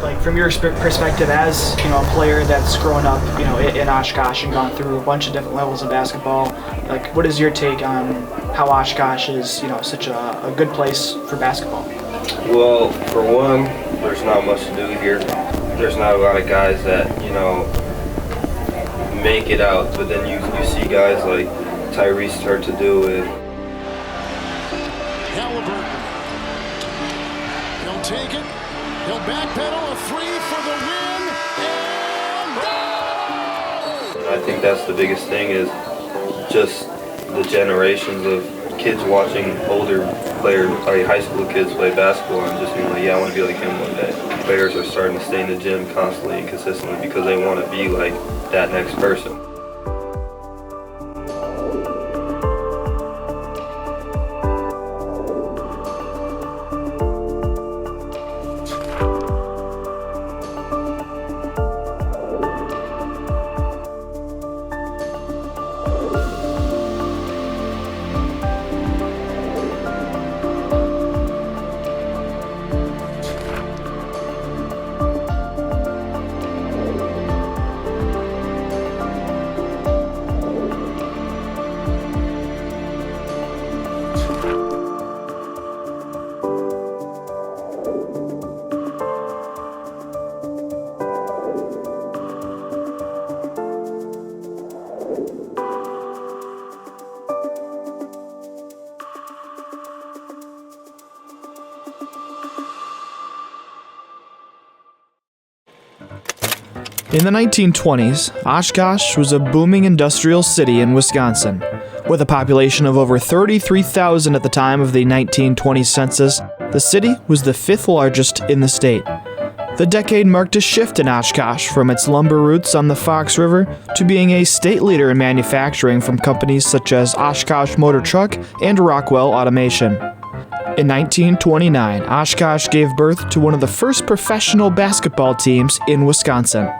Like from your perspective as, a player that's grown up, in Oshkosh and gone through a bunch of different levels of basketball, like what is your take on how Oshkosh is, such a good place for basketball? Well, for one, there's not much to do here. There's not a lot of guys that, make it out, but then you see guys like Tyrese start to do it. Halliburton. He'll take it. He'll backpedal a three for the win. And I think that's the biggest thing is just the generations of kids watching older players, high school kids play basketball and just being like, yeah, I want to be like him one day. Players are starting to stay in the gym constantly and consistently because they want to be like that next person. In the 1920s, Oshkosh was a booming industrial city in Wisconsin. With a population of over 33,000 at the time of the 1920 census, the city was the fifth largest in the state. The decade marked a shift in Oshkosh from its lumber roots on the Fox River to being a state leader in manufacturing from companies such as Oshkosh Motor Truck and Rockwell Automation. In 1929, Oshkosh gave birth to one of the first professional basketball teams in Wisconsin.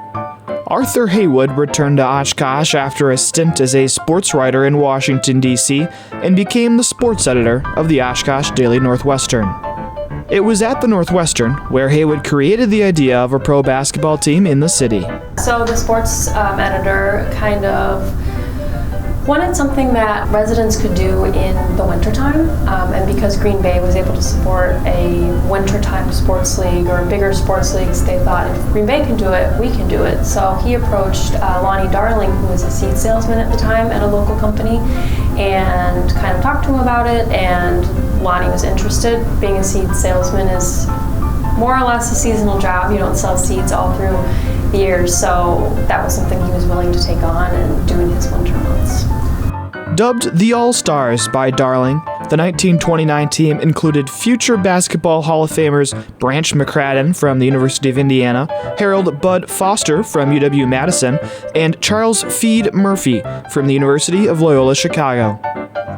Arthur Haywood returned to Oshkosh after a stint as a sports writer in Washington, D.C., and became the sports editor of the Oshkosh Daily Northwestern. It was at the Northwestern where Haywood created the idea of a pro basketball team in the city. So the sports editor kind of wanted something that residents could do in the wintertime, and because Green Bay was able to support a wintertime sports league or bigger sports leagues, they thought if Green Bay can do it, we can do it. So he approached Lonnie Darling, who was a seed salesman at the time at a local company, and kind of talked to him about it, and Lonnie was interested. Being a seed salesman is more or less a seasonal job. You don't sell seeds all through the year, so that was something he was willing to take on and do in his winter months. Dubbed the All Stars by Darling, the 1929 team included future Basketball Hall of Famers Branch McCradden from the University of Indiana, Harold Bud Foster from UW-Madison, and Charles Feed Murphy from the University of Loyola Chicago.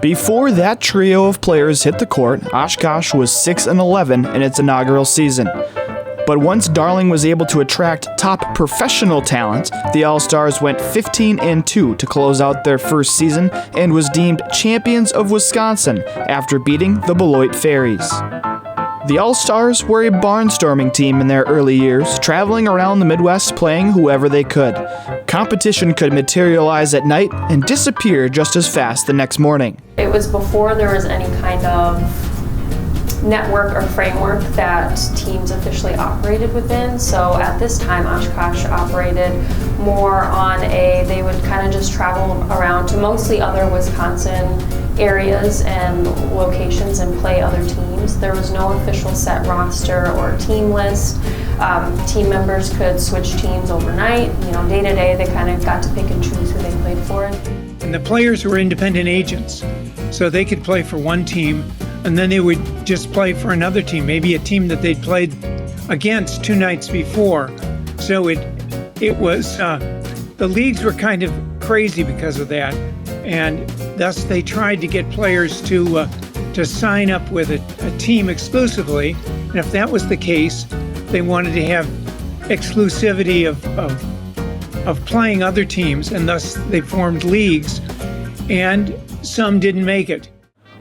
Before that trio of players hit the court, Oshkosh was 6-11 in its inaugural season. But once Darling was able to attract top professional talent, the All-Stars went 15-2 to close out their first season and was deemed champions of Wisconsin after beating the Beloit Fairies. The All-Stars were a barnstorming team in their early years, traveling around the Midwest playing whoever they could. Competition could materialize at night and disappear just as fast the next morning. It was before there was any kind of network or framework that teams officially operated within. So at this time, Oshkosh operated more on they would kind of just travel around to mostly other Wisconsin areas and locations and play other teams. There was no official set roster or team list. Team members could switch teams overnight. Day to day, they kind of got to pick and choose who they played for. And the players were independent agents, so they could play for one team, and then they would just play for another team, maybe a team that they'd played against 2 nights before. So it was the leagues were kind of crazy because of that, and thus they tried to get players to sign up with a team exclusively. And if that was the case, they wanted to have exclusivity of playing other teams, and thus they formed leagues, and some didn't make it.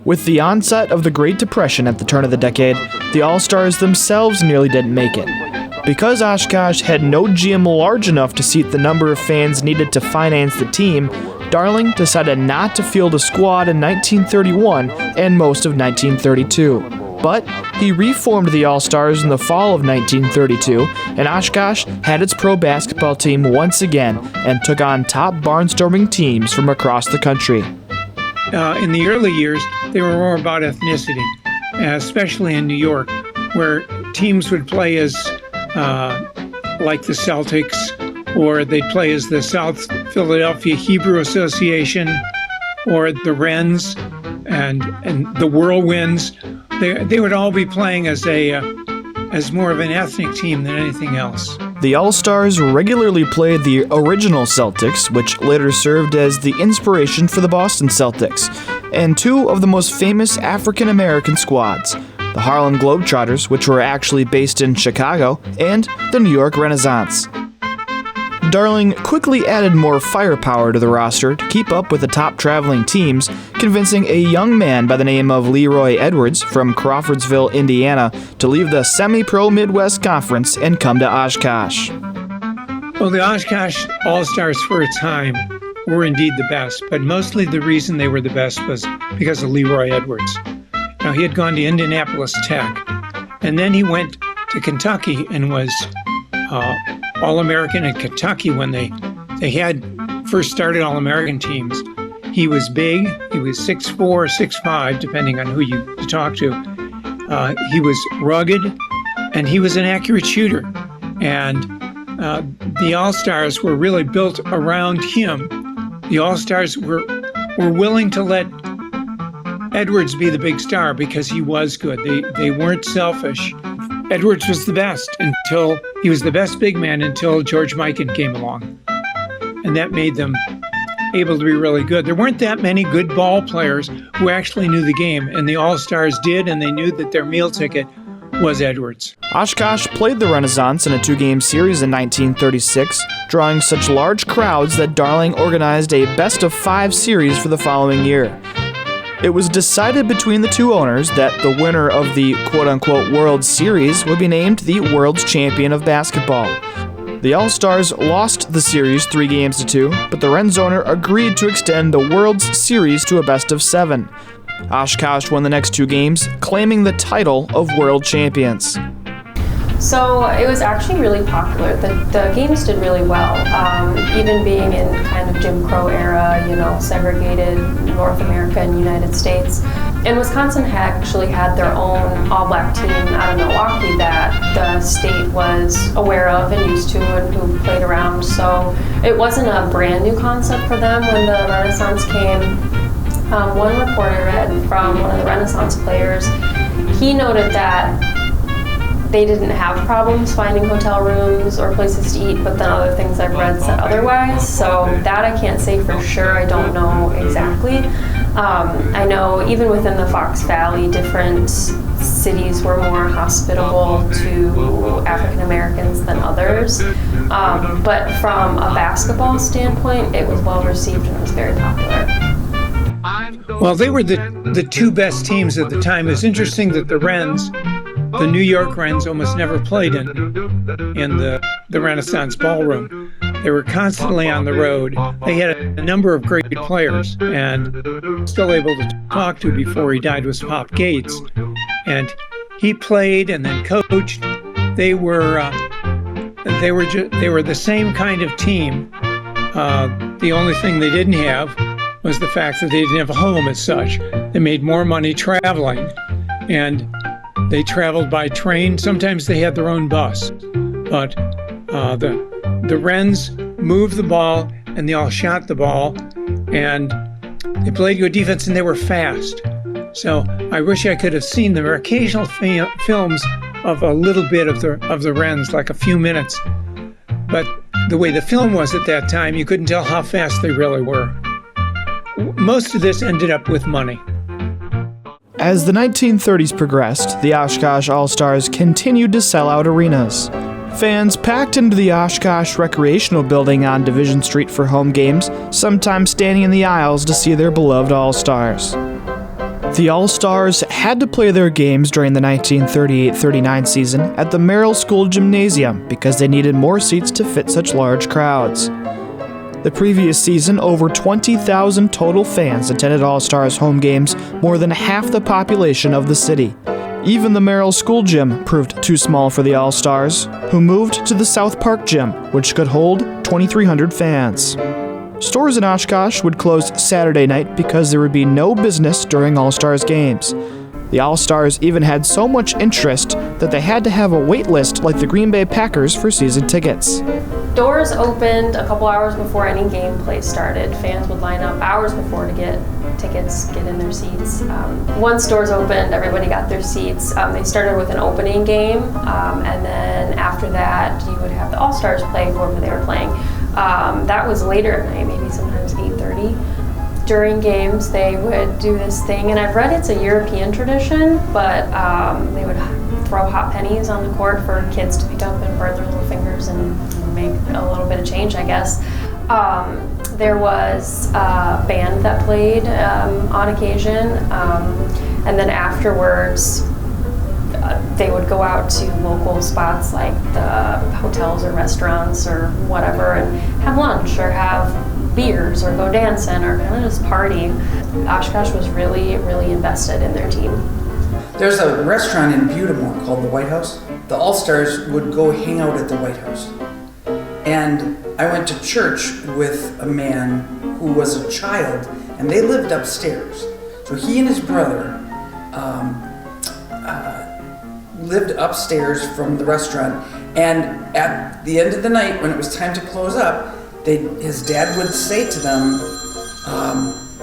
With the onset of the Great Depression at the turn of the decade, the All-Stars themselves nearly didn't make it. Because Oshkosh had no gym large enough to seat the number of fans needed to finance the team, Darling decided not to field a squad in 1931 and most of 1932. But he reformed the All Stars in the fall of 1932, and Oshkosh had its pro basketball team once again and took on top barnstorming teams from across the country. In the early years, they were more about ethnicity, especially in New York, where teams would play as like the Celtics, or they'd play as the South Philadelphia Hebrew Association, or the Wrens and the Whirlwinds. They would all be playing as more of an ethnic team than anything else. The All-Stars regularly played the original Celtics, which later served as the inspiration for the Boston Celtics, and two of the most famous African-American squads, the Harlem Globetrotters, which were actually based in Chicago, and the New York Renaissance. Darling quickly added more firepower to the roster to keep up with the top traveling teams, convincing a young man by the name of Leroy Edwards from Crawfordsville, Indiana, to leave the semi-pro Midwest Conference and come to Oshkosh. Well, the Oshkosh All Stars for a time were indeed the best, but mostly the reason they were the best was because of Leroy Edwards. Now, he had gone to Indianapolis Tech, and then he went to Kentucky and was All-American in Kentucky when they had first started All-American teams. He was big. He was 6'4", 6'5", depending on who you talk to. He was rugged, and he was an accurate shooter. And the All-Stars were really built around him. The All-Stars were willing to let Edwards be the big star because he was good. They weren't selfish. Edwards was the best until he was the best big man until George Mikan came along. And that made them able to be really good. There weren't that many good ball players who actually knew the game, and the All-Stars did, and they knew that their meal ticket was Edwards. Oshkosh played the Renaissance in a 2-game series in 1936, drawing such large crowds that Darling organized a best-of-5 series for the following year. It was decided between the two owners that the winner of the quote-unquote World Series would be named the World's Champion of Basketball. The All-Stars lost the series 3-2, but the Wrens owner agreed to extend the World's Series to a best-of-7. Oshkosh won the next 2 games, claiming the title of World Champions. So it was actually really popular. The games did really well, even being in kind of Jim Crow era, segregated North America and United States. And Wisconsin actually had their own all-black team out of Milwaukee that the state was aware of and used to and who played around. So it wasn't a brand new concept for them when the Renaissance came. One report I read from one of the Renaissance players, he noted that they didn't have problems finding hotel rooms or places to eat, but then other things I've read said otherwise. So that I can't say for sure. I don't know exactly. I know even within the Fox Valley, different cities were more hospitable to African Americans than others. But from a basketball standpoint, it was well received and was very popular. Well, they were the two best teams at the time. It's interesting that the Wrens, the New York Wrens, almost never played in the Renaissance Ballroom. They were constantly on the road. They had a number of great players, and still able to talk to before he died was Pop Gates. And he played and then coached. They were the same kind of team. The only thing they didn't have was the fact that they didn't have a home as such. They made more money traveling, and they traveled by train. Sometimes they had their own bus, but the Wrens moved the ball and they all shot the ball, and they played good defense and they were fast. So I wish I could have seen them. There are occasional films of a little bit of the Wrens, like a few minutes, but the way the film was at that time, you couldn't tell how fast they really were. Most of this ended up with money. As the 1930s progressed, the Oshkosh All Stars continued to sell out arenas. Fans packed into the Oshkosh Recreational Building on Division Street for home games, sometimes standing in the aisles to see their beloved All Stars. The All Stars had to play their games during the 1938-39 season at the Merrill School Gymnasium because they needed more seats to fit such large crowds. The previous season, over 20,000 total fans attended All Stars home games, more than half the population of the city. Even the Merrill School Gym proved too small for the All Stars, who moved to the South Park Gym, which could hold 2,300 fans. Stores in Oshkosh would close Saturday night because there would be no business during All Stars games. The All Stars even had so much interest that they had to have a wait list like the Green Bay Packers for season tickets. Doors opened a couple hours before any gameplay started. Fans would line up hours before to get tickets, get in their seats. Once doors opened, everybody got their seats. They started with an opening game, and then after that, you would have the All Stars play whoever they were playing. That was later at night, maybe sometimes 8:30. During games, they would do this thing, and I've read it's a European tradition, but they would throw hot pennies on the court for kids to pick up and burn their little fingers and make a little bit of change, I guess. There was a band that played on occasion, and then afterwards they would go out to local spots like the hotels or restaurants or whatever and have lunch or have beers or go dancing or kind of just party. Oshkosh was really, really invested in their team. There's a restaurant in Butamore called the White House. The All Stars would go hang out at the White House. And I went to church with a man who was a child, and they lived upstairs. So he and his brother lived upstairs from the restaurant, and at the end of the night, when it was time to close up, his dad would say to them,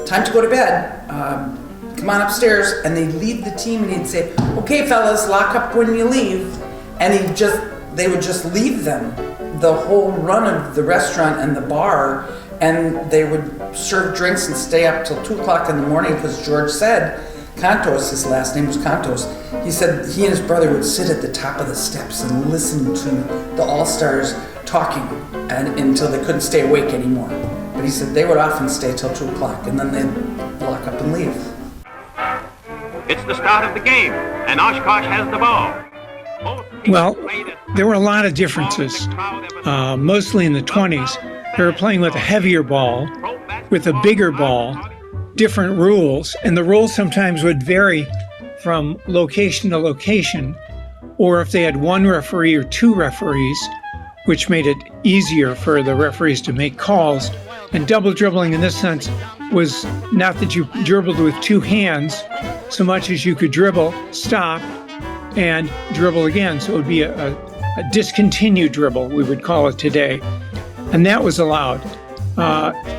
time to go to bed, come on upstairs, and they'd leave the team and he'd say, okay fellas, lock up when you leave, and they would just leave them the whole run of the restaurant and the bar, and they would serve drinks and stay up till 2 o'clock in the morning because George said, Cantos, his last name was Cantos, he said he and his brother would sit at the top of the steps and listen to the All Stars talking until they couldn't stay awake anymore. But he said they would often stay till 2 o'clock and then they'd lock up and leave. It's the start of the game, and Oshkosh has the ball. Well, there were a lot of differences, mostly in the 20s. They were playing with a heavier ball, with a bigger ball, different rules, and the rules sometimes would vary from location to location, or if they had one referee or two referees, which made it easier for the referees to make calls. And double dribbling in this sense was not that you dribbled with two hands so much as you could dribble, stop, and dribble again. So it would be a discontinued dribble, we would call it today. And that was allowed.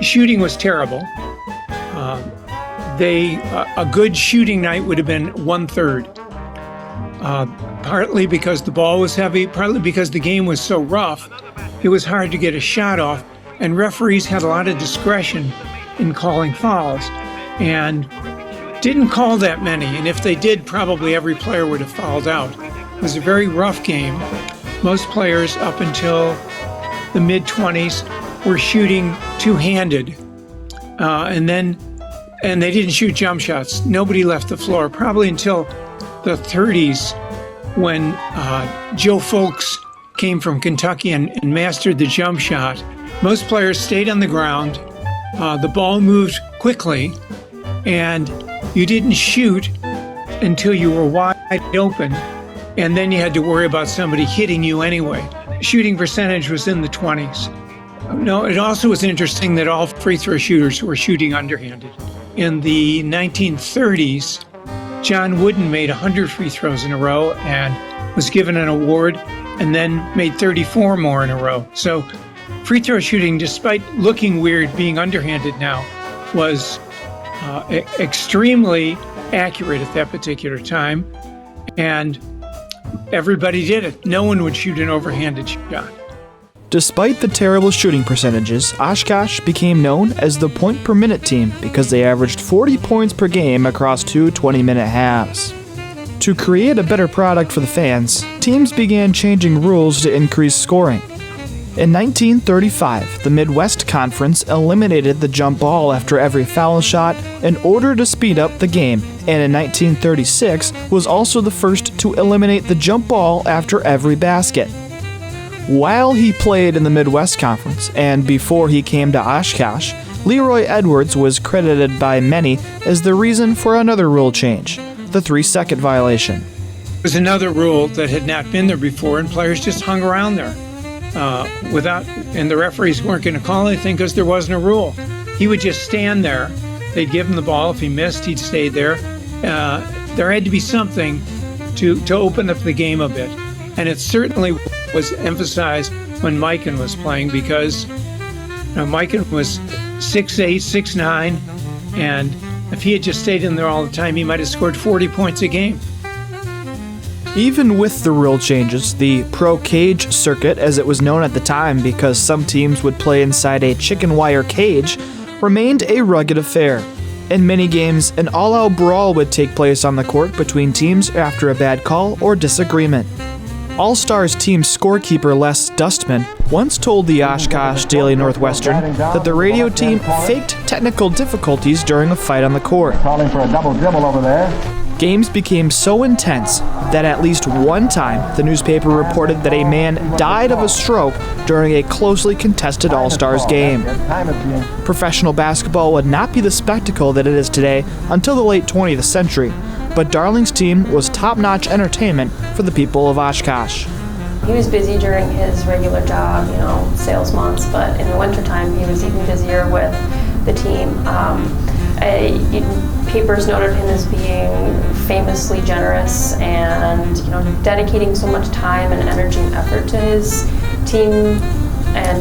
Shooting was terrible. A good shooting night would have been 1/3. Partly because the ball was heavy, partly because the game was so rough, it was hard to get a shot off, and referees had a lot of discretion in calling fouls, and didn't call that many, and if they did, probably every player would have fouled out. It was a very rough game. Most players up until the mid-20s were shooting two-handed, and they didn't shoot jump shots. Nobody left the floor, probably until the 30s when Joe Folks came from Kentucky and mastered the jump shot. Most players stayed on the ground. The ball moved quickly, and you didn't shoot until you were wide open, and then you had to worry about somebody hitting you anyway. Shooting percentage was in the 20s. No, it also was interesting that all free throw shooters were shooting underhanded. In the 1930s, John Wooden made 100 free throws in a row and was given an award, and then made 34 more in a row. So free throw shooting, despite looking weird being underhanded now, was extremely accurate at that particular time, and everybody did it. No one would shoot an overhanded shot. Despite the terrible shooting percentages, Oshkosh became known as the point-per-minute team because they averaged 40 points per game across 2 20-minute halves. To create a better product for the fans, teams began changing rules to increase scoring. In 1935, the Midwest Conference eliminated the jump ball after every foul shot in order to speed up the game, and in 1936 was also the first to eliminate the jump ball after every basket. While he played in the Midwest Conference and before he came to Oshkosh, Leroy Edwards was credited by many as the reason for another rule change, the 3-second violation. There was another rule that had not been there before, and players just hung around there and the referees weren't going to call anything because there wasn't a rule. He would just stand there. They'd give him the ball. If he missed, he'd stay there. There had to be something to open up the game a bit, and it certainly was emphasized when Mikan was playing, because Mikan was 6'8", 6'9", and if he had just stayed in there all the time, he might have scored 40 points a game. Even with the rule changes, the pro cage circuit, as it was known at the time because some teams would play inside a chicken wire cage, remained a rugged affair. In many games, an all-out brawl would take place on the court between teams after a bad call or disagreement. All Stars team scorekeeper Les Dustman once told the Oshkosh Daily Northwestern that the radio team faked technical difficulties during a fight on the court. Calling for a double dribble over there. Games became so intense that at least one time the newspaper reported that a man died of a stroke during a closely contested All Stars game. Professional basketball would not be the spectacle that it is today until the late 20th century, but Darling's team was top-notch entertainment for the people of Oshkosh. He was busy during his regular job, sales months, but in the wintertime he was even busier with the team. Papers noted him as being famously generous and dedicating so much time and energy and effort to his team and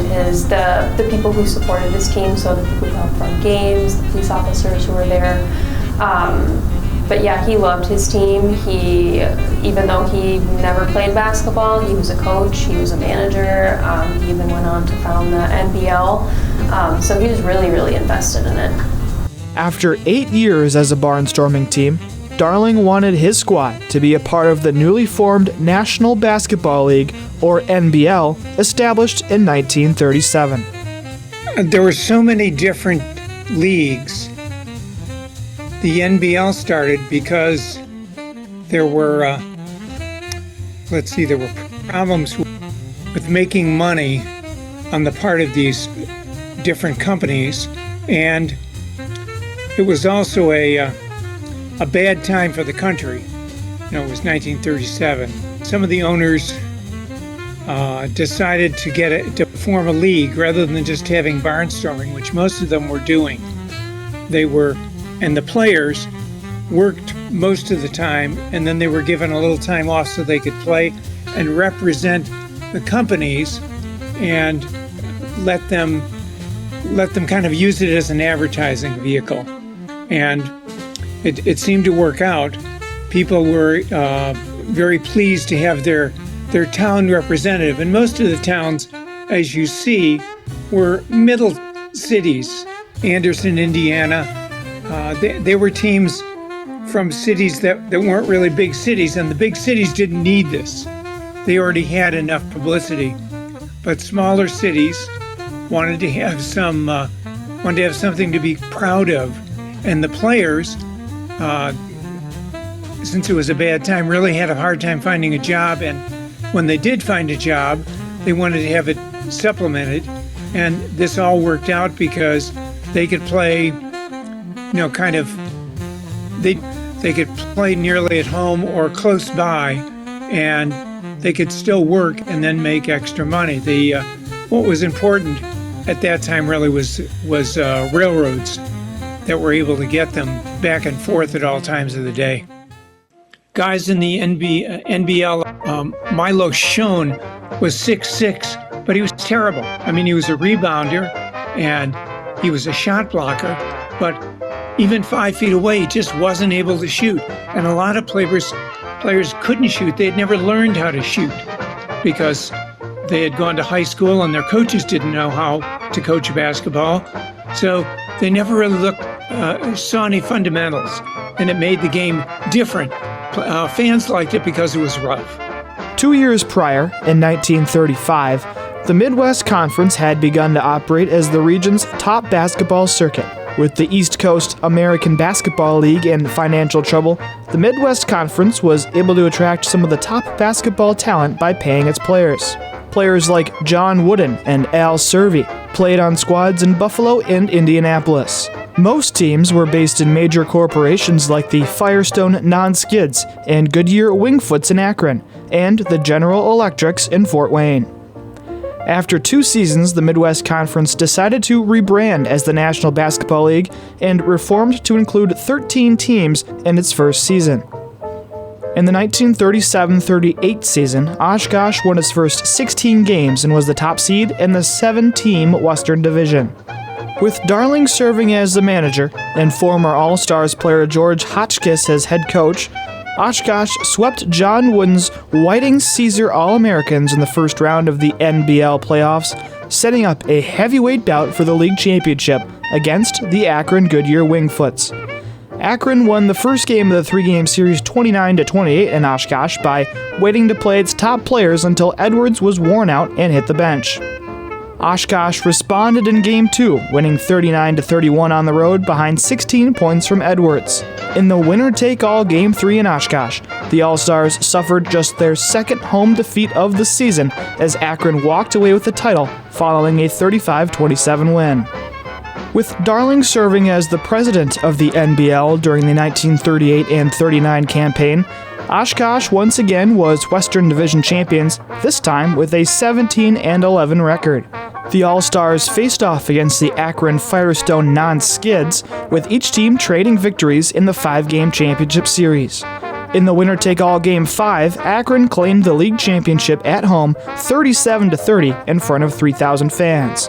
the people who supported his team, so the people who helped run games, the police officers who were there. But yeah, he loved his team. Even though he never played basketball, he was a coach, he was a manager, he even went on to found the NBL, so he was really, really invested in it. After 8 years as a barnstorming team, Darling wanted his squad to be a part of the newly formed National Basketball League, or NBL, established in 1937. There were so many different leagues. The NBL started because there were problems with making money on the part of these different companies, and it was also a bad time for the country. It was 1937. Some of the owners decided to form a league rather than just having barnstorming, which most of them were doing. And the players worked most of the time, and then they were given a little time off so they could play and represent the companies and let them kind of use it as an advertising vehicle. And it seemed to work out. People were very pleased to have their town representative. And most of the towns, as you see, were middle cities. Anderson, Indiana. They were teams from cities that weren't really big cities, and the big cities didn't need this. They already had enough publicity. But smaller cities wanted to have something to be proud of. And the players, since it was a bad time, really had a hard time finding a job. And when they did find a job, they wanted to have it supplemented. And this all worked out because they could play, they could play nearly at home or close by, and they could still work and then make extra money. What was important at that time really was railroads that were able to get them back and forth at all times of the day. Guys in the NBL, Milo Schoen was 6'6", but he was terrible. I mean, he was a rebounder and he was a shot blocker, but even 5 feet away, he just wasn't able to shoot. And a lot of players couldn't shoot. They had never learned how to shoot because they had gone to high school and their coaches didn't know how to coach basketball. So they never really saw any fundamentals, and it made the game different. Fans liked it because it was rough. 2 years prior, in 1935, The Midwest Conference had begun to operate as the region's top basketball circuit. With the East Coast American Basketball League in financial trouble, the Midwest Conference was able to attract some of the top basketball talent by paying its players. Players like John Wooden and Al Servey played on squads in Buffalo and Indianapolis. Most teams were based in major corporations like the Firestone Non-Skids and Goodyear Wingfoots in Akron, and the General Electrics in Fort Wayne. After 2 seasons, the Midwest Conference decided to rebrand as the National Basketball League and reformed to include 13 teams in its first season. In the 1937-38 season, Oshkosh won its first 16 games and was the top seed in the 7-team Western Division. With Darling serving as the manager and former All Stars player George Hotchkiss as head coach, Oshkosh swept John Wooden's Whiting Caesar All-Americans in the first round of the NBL playoffs, setting up a heavyweight bout for the league championship against the Akron Goodyear Wingfoots. Akron won the first game of the 3-game series 29-28 in Oshkosh by waiting to play its top players until Edwards was worn out and hit the bench. Oshkosh responded in Game 2, winning 39-31 on the road behind 16 points from Edwards. In the winner-take-all Game 3 in Oshkosh, the All-Stars suffered just their second home defeat of the season as Akron walked away with the title following a 35-27 win. With Darling serving as the president of the NBL during the 1938 and 39 campaign, Oshkosh once again was Western Division champions, this time with a 17-11 record. The All-Stars faced off against the Akron Firestone Non-Skids, with each team trading victories in the 5-game championship series. In the winner-take-all Game 5, Akron claimed the league championship at home 37-30 in front of 3,000 fans.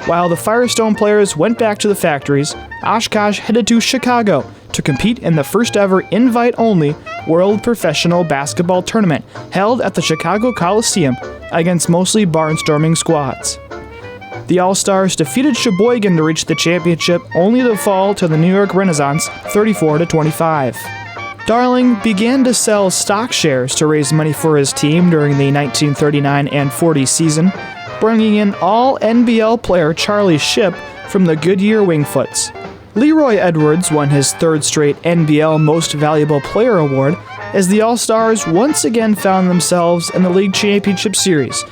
While the Firestone players went back to the factories, Oshkosh headed to Chicago to compete in the first-ever invite-only World Professional Basketball Tournament held at the Chicago Coliseum against mostly barnstorming squads. The All-Stars defeated Sheboygan to reach the championship, only to fall to the New York Renaissance 34-25. Darling began to sell stock shares to raise money for his team during the 1939 and 40 season, bringing in all-NBL player Charlie Shipp from the Goodyear Wingfoots. Leroy Edwards won his 3rd straight NBL Most Valuable Player award as the All-Stars once again found themselves in the league championship series.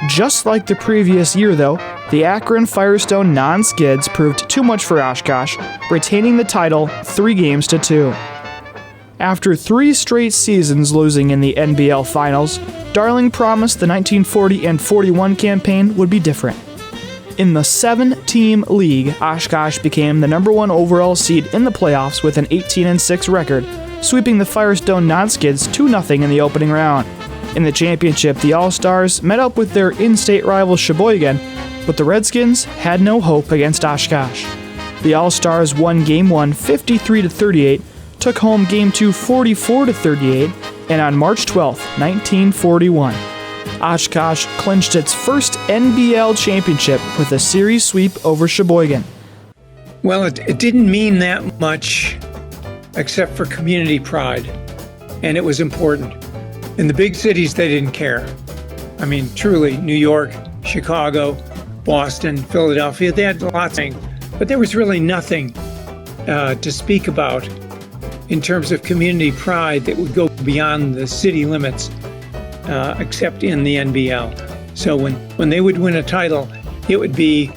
Just like the previous year, though, the Akron Firestone Non-Skids proved too much for Oshkosh, retaining the title 3-2. After 3 straight seasons losing in the NBL Finals, Darling promised the 1940 and 41 campaign would be different. In the 7-team league, Oshkosh became the #1 overall seed in the playoffs with an 18-6 record, sweeping the Firestone Non-Skids 2-0 in the opening round. In the championship, the All-Stars met up with their in-state rival Sheboygan, but the Redskins had no hope against Oshkosh. The All-Stars won Game 1 53-38, took home Game 2 44-38, and on March 12, 1941, Oshkosh clinched its first NBL championship with a series sweep over Sheboygan. Well, it didn't mean that much except for community pride, and it was important. In the big cities, they didn't care. I mean, truly, New York, Chicago, Boston, Philadelphia, they had lots of things, but there was really nothing to speak about in terms of community pride that would go beyond the city limits, except in the NBL. So when they would win a title, it would be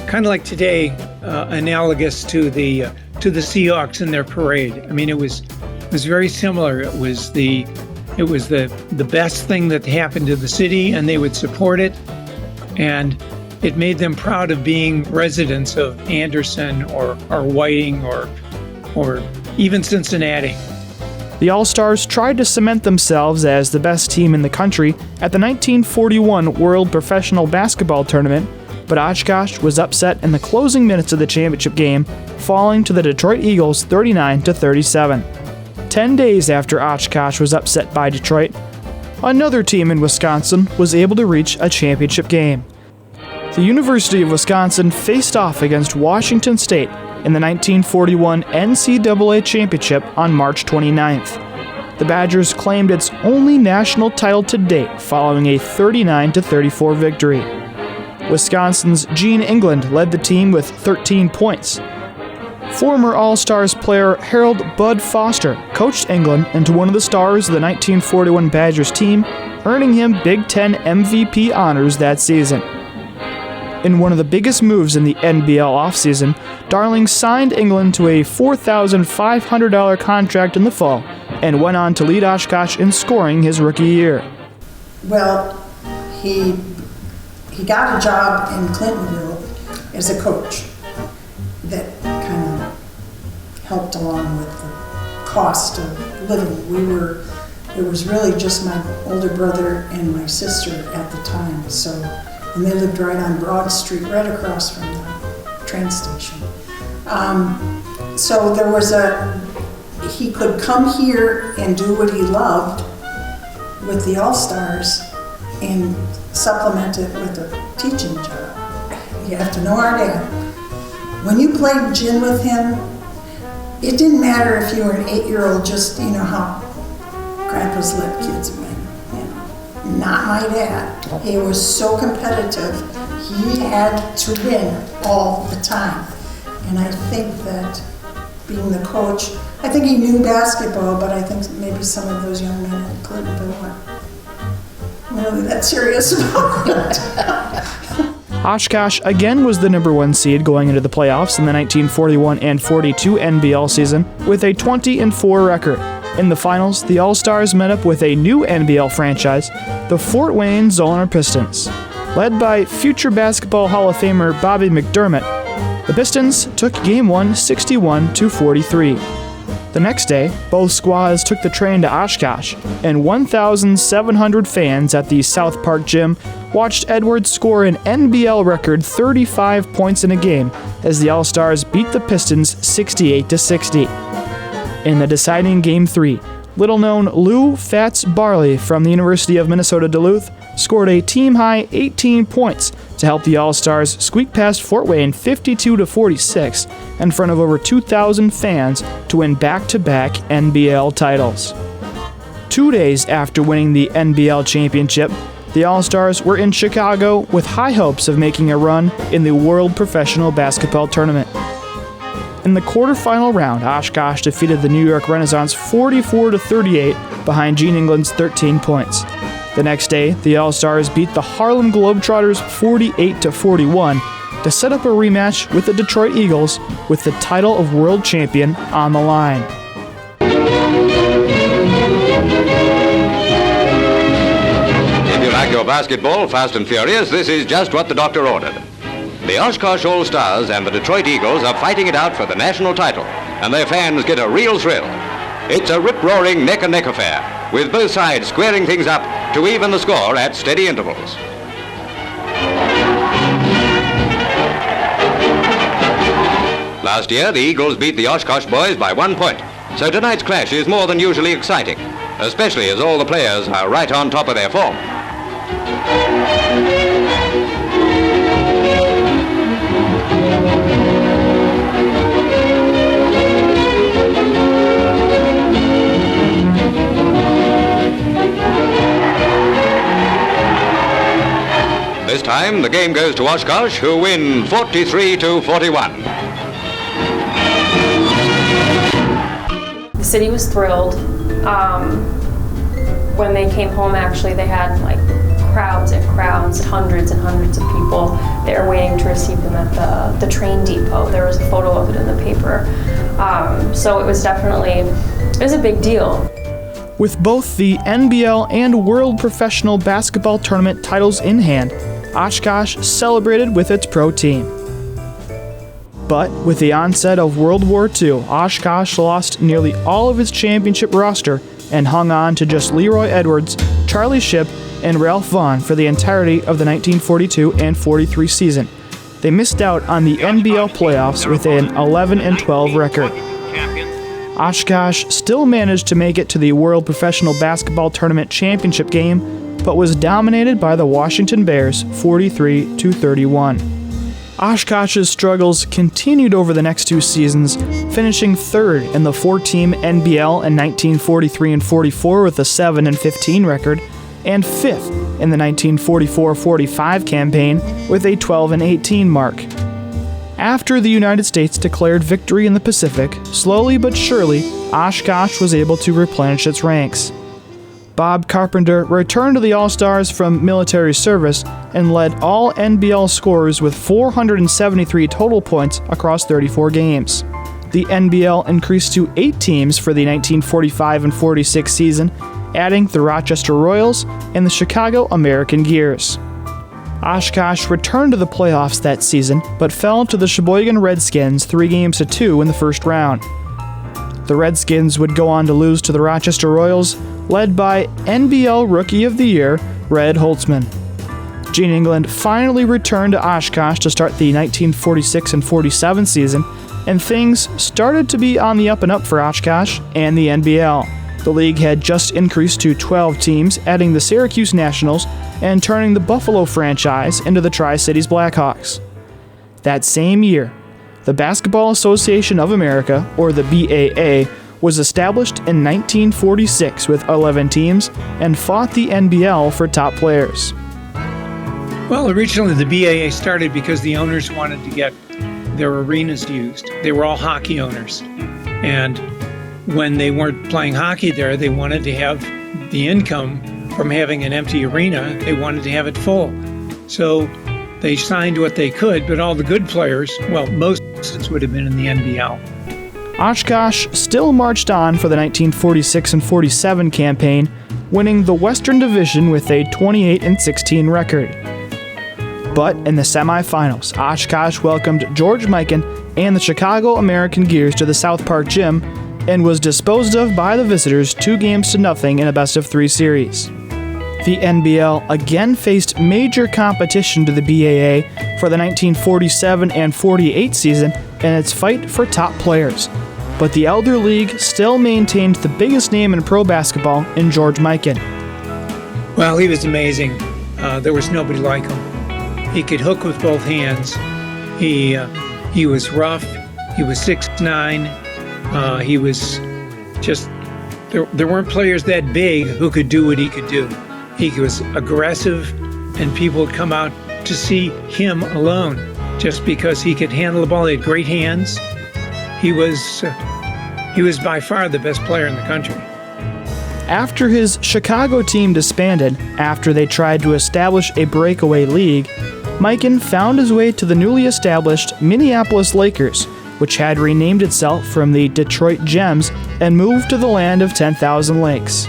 kind of like today, analogous to the Seahawks in their parade. I mean, it was very similar. It was the best thing that happened to the city, and they would support it, and it made them proud of being residents of Anderson or Whiting or even Cincinnati. The All-Stars tried to cement themselves as the best team in the country at the 1941 World Professional Basketball Tournament, but Oshkosh was upset in the closing minutes of the championship game, falling to the Detroit Eagles 39-37. 10 days after Oshkosh was upset by Detroit, another team in Wisconsin was able to reach a championship game. The University of Wisconsin faced off against Washington State in the 1941 NCAA Championship on March 29th. The Badgers claimed its only national title to date following a 39-34 victory. Wisconsin's Gene England led the team with 13 points. Former All-Stars player Harold "Bud" Foster coached England into one of the stars of the 1941 Badgers team, earning him Big Ten MVP honors that season. In one of the biggest moves in the NBL offseason, Darling signed England to a $4,500 contract in the fall and went on to lead Oshkosh in scoring his rookie year. Well, he got a job in Clintonville as a coach. That kind of helped along with the cost of living. It was really just my older brother and my sister at the time, and they lived right on Broad Street, right across from the train station. So he could come here and do what he loved with the All Stars and supplement it with a teaching job. You have to know our dad. When you played gin with him, it didn't matter if you were an 8-year-old, just, how grandpas let kids win. Not my dad. He was so competitive, he had to win all the time. And I think that being the coach, I think he knew basketball, but I think maybe some of those young men at Clintonville weren't really that serious about it. Oshkosh again was the number 1 seed going into the playoffs in the 1941 and 42 NBL season with a 20-4 record. In the finals, the All-Stars met up with a new NBL franchise, the Fort Wayne Zollner Pistons. Led by future Basketball Hall of Famer Bobby McDermott, the Pistons took Game 1 61-43. The next day, both squads took the train to Oshkosh, and 1,700 fans at the South Park Gym watched Edwards score an NBL record 35 points in a game as the All-Stars beat the Pistons 68-60. In the deciding Game 3, little-known Lou Fats Barley from the University of Minnesota Duluth scored a team-high 18 points to help the All-Stars squeak past Fort Wayne 52-46 in front of over 2,000 fans to win back-to-back NBL titles. 2 days after winning the NBL championship, the All-Stars were in Chicago with high hopes of making a run in the World Professional Basketball Tournament. In the quarterfinal round, Oshkosh defeated the New York Renaissance 44-38 behind Gene England's 13 points. The next day, the All-Stars beat the Harlem Globetrotters 48-41 to set up a rematch with the Detroit Eagles with the title of world champion on the line. If you like your basketball fast and furious, this is just what the doctor ordered. The Oshkosh All Stars and the Detroit Eagles are fighting it out for the national title, and their fans get a real thrill. It's a rip-roaring neck-and-neck affair, with both sides squaring things up to even the score at steady intervals. Last year, the Eagles beat the Oshkosh boys by 1 point, so tonight's clash is more than usually exciting, especially as all the players are right on top of their form. This time, the game goes to Oshkosh, who win 43-41. The city was thrilled. When they came home, actually, they had crowds and crowds, hundreds and hundreds of people. They were waiting to receive them at the train depot. There was a photo of it in the paper. So it was definitely, it was a big deal. With both the NBL and World Professional Basketball Tournament titles in hand, Oshkosh celebrated with its pro team. But with the onset of World War II, Oshkosh lost nearly all of its championship roster and hung on to just Leroy Edwards, Charlie Shipp, and Ralph Vaughn for the entirety of the 1942 and 43 season. They missed out on the NBL playoffs with an 11-12 record. Oshkosh still managed to make it to the World Professional Basketball Tournament championship game, but was dominated by the Washington Bears 43-31. Oshkosh's struggles continued over the next 2 seasons, finishing 3rd in the 4-team NBL in 1943 and 44 with a 7-15 record, and 5th in the 1944-45 campaign with a 12-18 mark. After the United States declared victory in the Pacific, slowly but surely, Oshkosh was able to replenish its ranks. Bob Carpenter returned to the All-Stars from military service and led all NBL scorers with 473 total points across 34 games. The NBL increased to 8 teams for the 1945 and 46 season, adding the Rochester Royals and the Chicago American Gears. Oshkosh returned to the playoffs that season, but fell to the Sheboygan Redskins 3-2 in the first round. The Redskins would go on to lose to the Rochester Royals, led by NBL Rookie of the Year, Red Holtzman. Gene England finally returned to Oshkosh to start the 1946 and 47 season, and things started to be on the up and up for Oshkosh and the NBL. The league had just increased to 12 teams, adding the Syracuse Nationals and turning the Buffalo franchise into the Tri-Cities Blackhawks. That same year, the Basketball Association of America, or the BAA, was established in 1946 with 11 teams and fought the NBL for top players. Well, originally the BAA started because the owners wanted to get their arenas used. They were all hockey owners. And when they weren't playing hockey there, they wanted to have the income from having an empty arena. They wanted to have it full. So they signed what they could, but all the good players, well, most would have been in the NBL. Oshkosh still marched on for the 1946 and 47 campaign, winning the Western Division with a 28-16 record. But in the semifinals, Oshkosh welcomed George Mikan and the Chicago American Gears to the South Park Gym and was disposed of by the visitors 2-0 in a best-of-3 series. The NBL again faced major competition to the BAA for the 1947 and 48 season in its fight for top players, but the Elder League still maintained the biggest name in pro basketball in George Mikan. Well, he was amazing. There was nobody like him. He could hook with both hands. He was rough. He was 6'9". He was just there weren't players that big who could do what he could do. He was aggressive, and people would come out to see him alone just because he could handle the ball. He had great hands. He was by far the best player in the country. After his Chicago team disbanded, after they tried to establish a breakaway league, Mikan found his way to the newly established Minneapolis Lakers, which had renamed itself from the Detroit Gems and moved to the land of 10,000 lakes.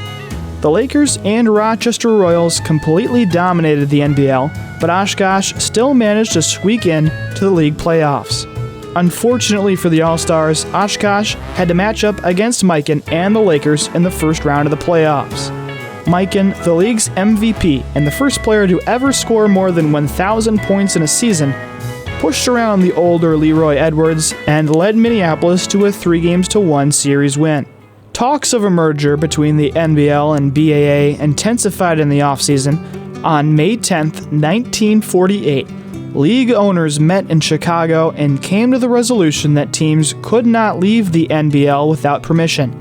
The Lakers and Rochester Royals completely dominated the NBL, but Oshkosh still managed to squeak in to the league playoffs. Unfortunately for the All-Stars, Oshkosh had to match up against Mikan and the Lakers in the first round of the playoffs. Mikan, the league's MVP and the first player to ever score more than 1,000 points in a season, pushed around the older Leroy Edwards and led Minneapolis to a 3-1 series win. Talks of a merger between the NBL and BAA intensified in the offseason. On May 10, 1948, league owners met in Chicago and came to the resolution that teams could not leave the NBL without permission.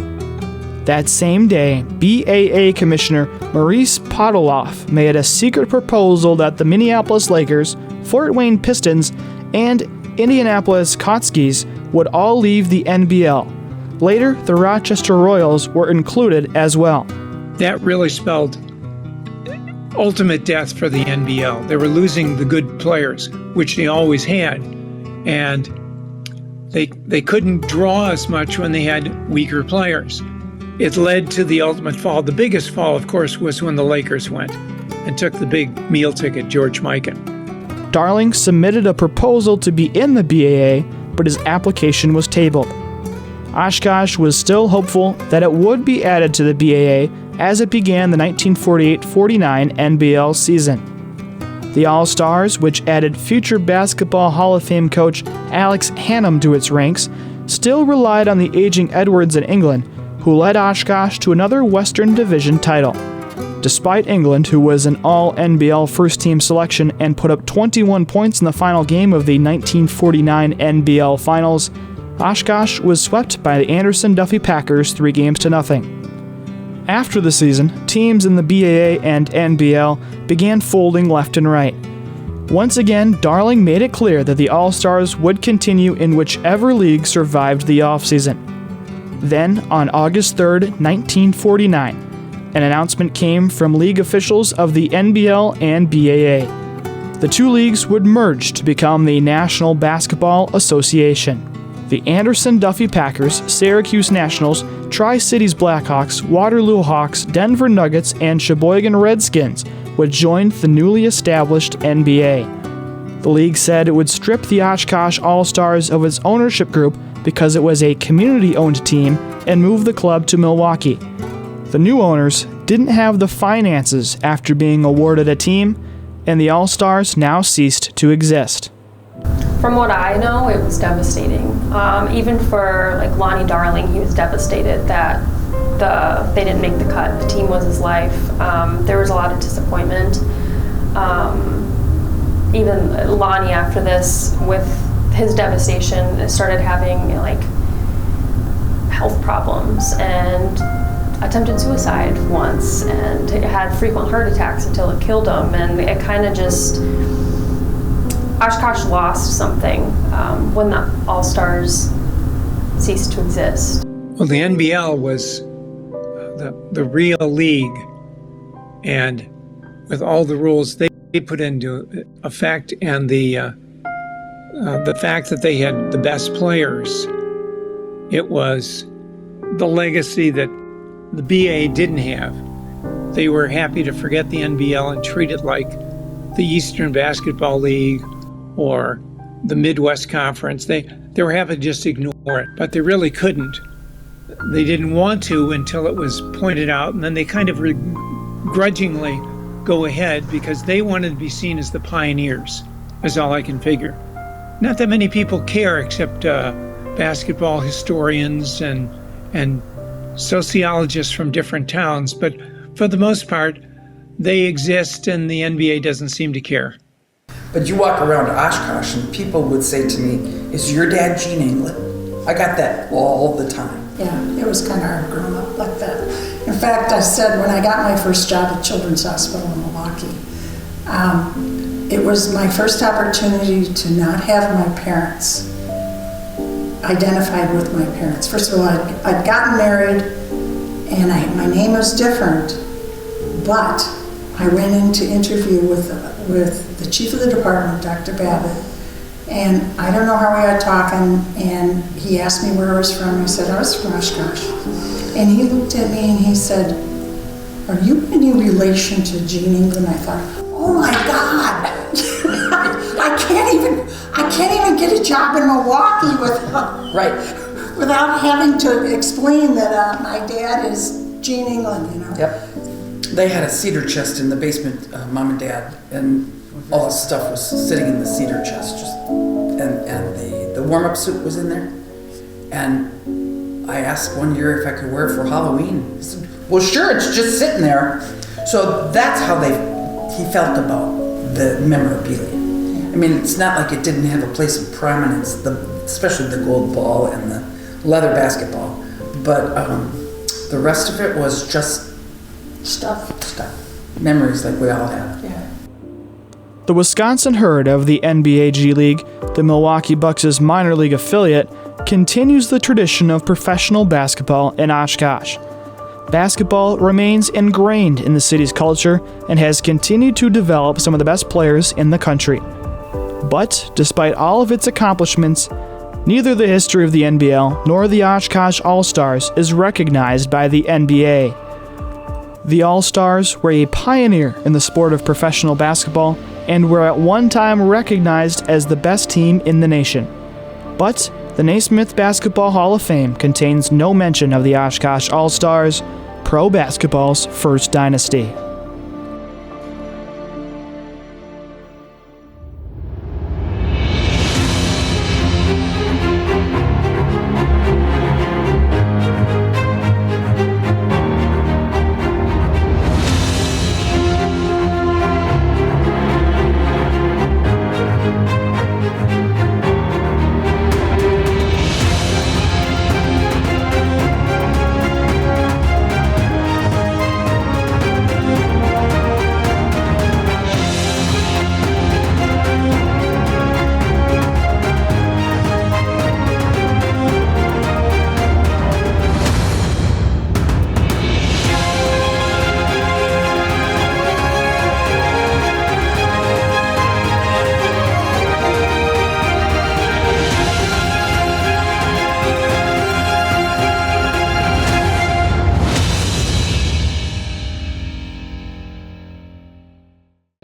That same day, BAA Commissioner Maurice Podoloff made a secret proposal that the Minneapolis Lakers, Fort Wayne Pistons, and Indianapolis Kotskis would all leave the NBL. Later, the Rochester Royals were included as well. That really spelled ultimate death for the NBL. They were losing the good players, which they always had, and they couldn't draw as much when they had weaker players. It led to the ultimate fall. The biggest fall, of course, was when the Lakers went and took the big meal ticket, George Mikan. Darling submitted a proposal to be in the BAA, but his application was tabled. Oshkosh was still hopeful that it would be added to the BAA as it began the 1948-49 NBL season. The All Stars, which added future Basketball Hall of Fame coach Alex Hannum to its ranks, still relied on the aging Edwards in England, who led Oshkosh to another Western Division title. Despite England, who was an all-NBL first-team selection and put up 21 points in the final game of the 1949 NBL Finals, Oshkosh was swept by the Anderson-Duffy Packers 3-0. After the season, teams in the BAA and NBL began folding left and right. Once again, Darling made it clear that the All-Stars would continue in whichever league survived the offseason. Then, on August 3, 1949, an announcement came from league officials of the NBL and BAA. The two leagues would merge to become the National Basketball Association. The Anderson-Duffy Packers, Syracuse Nationals, Tri-Cities Blackhawks, Waterloo Hawks, Denver Nuggets, and Sheboygan Redskins would join the newly established NBA. The league said it would strip the Oshkosh All Stars of its ownership group because it was a community-owned team and move the club to Milwaukee. The new owners didn't have the finances after being awarded a team, and the All-Stars now ceased to exist. From what I know, it was devastating. Even for like Lonnie Darling, he was devastated that they didn't make the cut. The team was his life. There was a lot of disappointment. Even Lonnie, after this, with his devastation, started having health problems and attempted suicide once, and had frequent heart attacks until it killed him. And it kind of just, Oshkosh lost something when the All-Stars ceased to exist. Well, the NBL was the real league, and with all the rules they put into effect, and the fact that they had the best players, it was the legacy that the BA didn't have. They were happy to forget the NBL and treat it like the Eastern Basketball League or the Midwest Conference. They were happy to just ignore it, but they really couldn't. They didn't want to until it was pointed out, and then they kind of grudgingly go ahead because they wanted to be seen as the pioneers, is all I can figure. Not that many people care except basketball historians and sociologists from different towns, but for the most part, they exist and the NBA doesn't seem to care. But you walk around Oshkosh and people would say to me, "Is your dad Gene England?" I got that all the time. Yeah, it was kind of hard growing up like that. In fact, I said when I got my first job at Children's Hospital in Milwaukee, it was my first opportunity to not have my parents identified with my parents. First of all, I'd gotten married and my name was different, but I went in to interview with the chief of the department, Dr. Babbitt, and I don't know how we got talking, and he asked me where I was from. I said, I was from Oshkosh. And he looked at me and he said, "Are you any relation to Gene England?" I thought, oh my God, I can't even get a job in Milwaukee without having to explain that my dad is Gene England, you know. Yep. They had a cedar chest in the basement, Mom and Dad, and all the stuff was sitting in the cedar chest, and the warm-up suit was in there. And I asked one year if I could wear it for Halloween. He said, "Well, sure, it's just sitting there." So that's how he felt about the memorabilia. I mean, it's not like it didn't have a place of prominence, especially the gold ball and the leather basketball. But the rest of it was just stuff. Memories like we all have. Yeah. The Wisconsin Herd of the NBA G League, the Milwaukee Bucks' minor league affiliate, continues the tradition of professional basketball in Oshkosh. Basketball remains ingrained in the city's culture and has continued to develop some of the best players in the country. But despite all of its accomplishments, neither the history of the NBL nor the Oshkosh All Stars is recognized by the NBA. The All Stars were a pioneer in the sport of professional basketball and were at one time recognized as the best team in the nation. But the Naismith Basketball Hall of Fame contains no mention of the Oshkosh All Stars, pro basketball's first dynasty.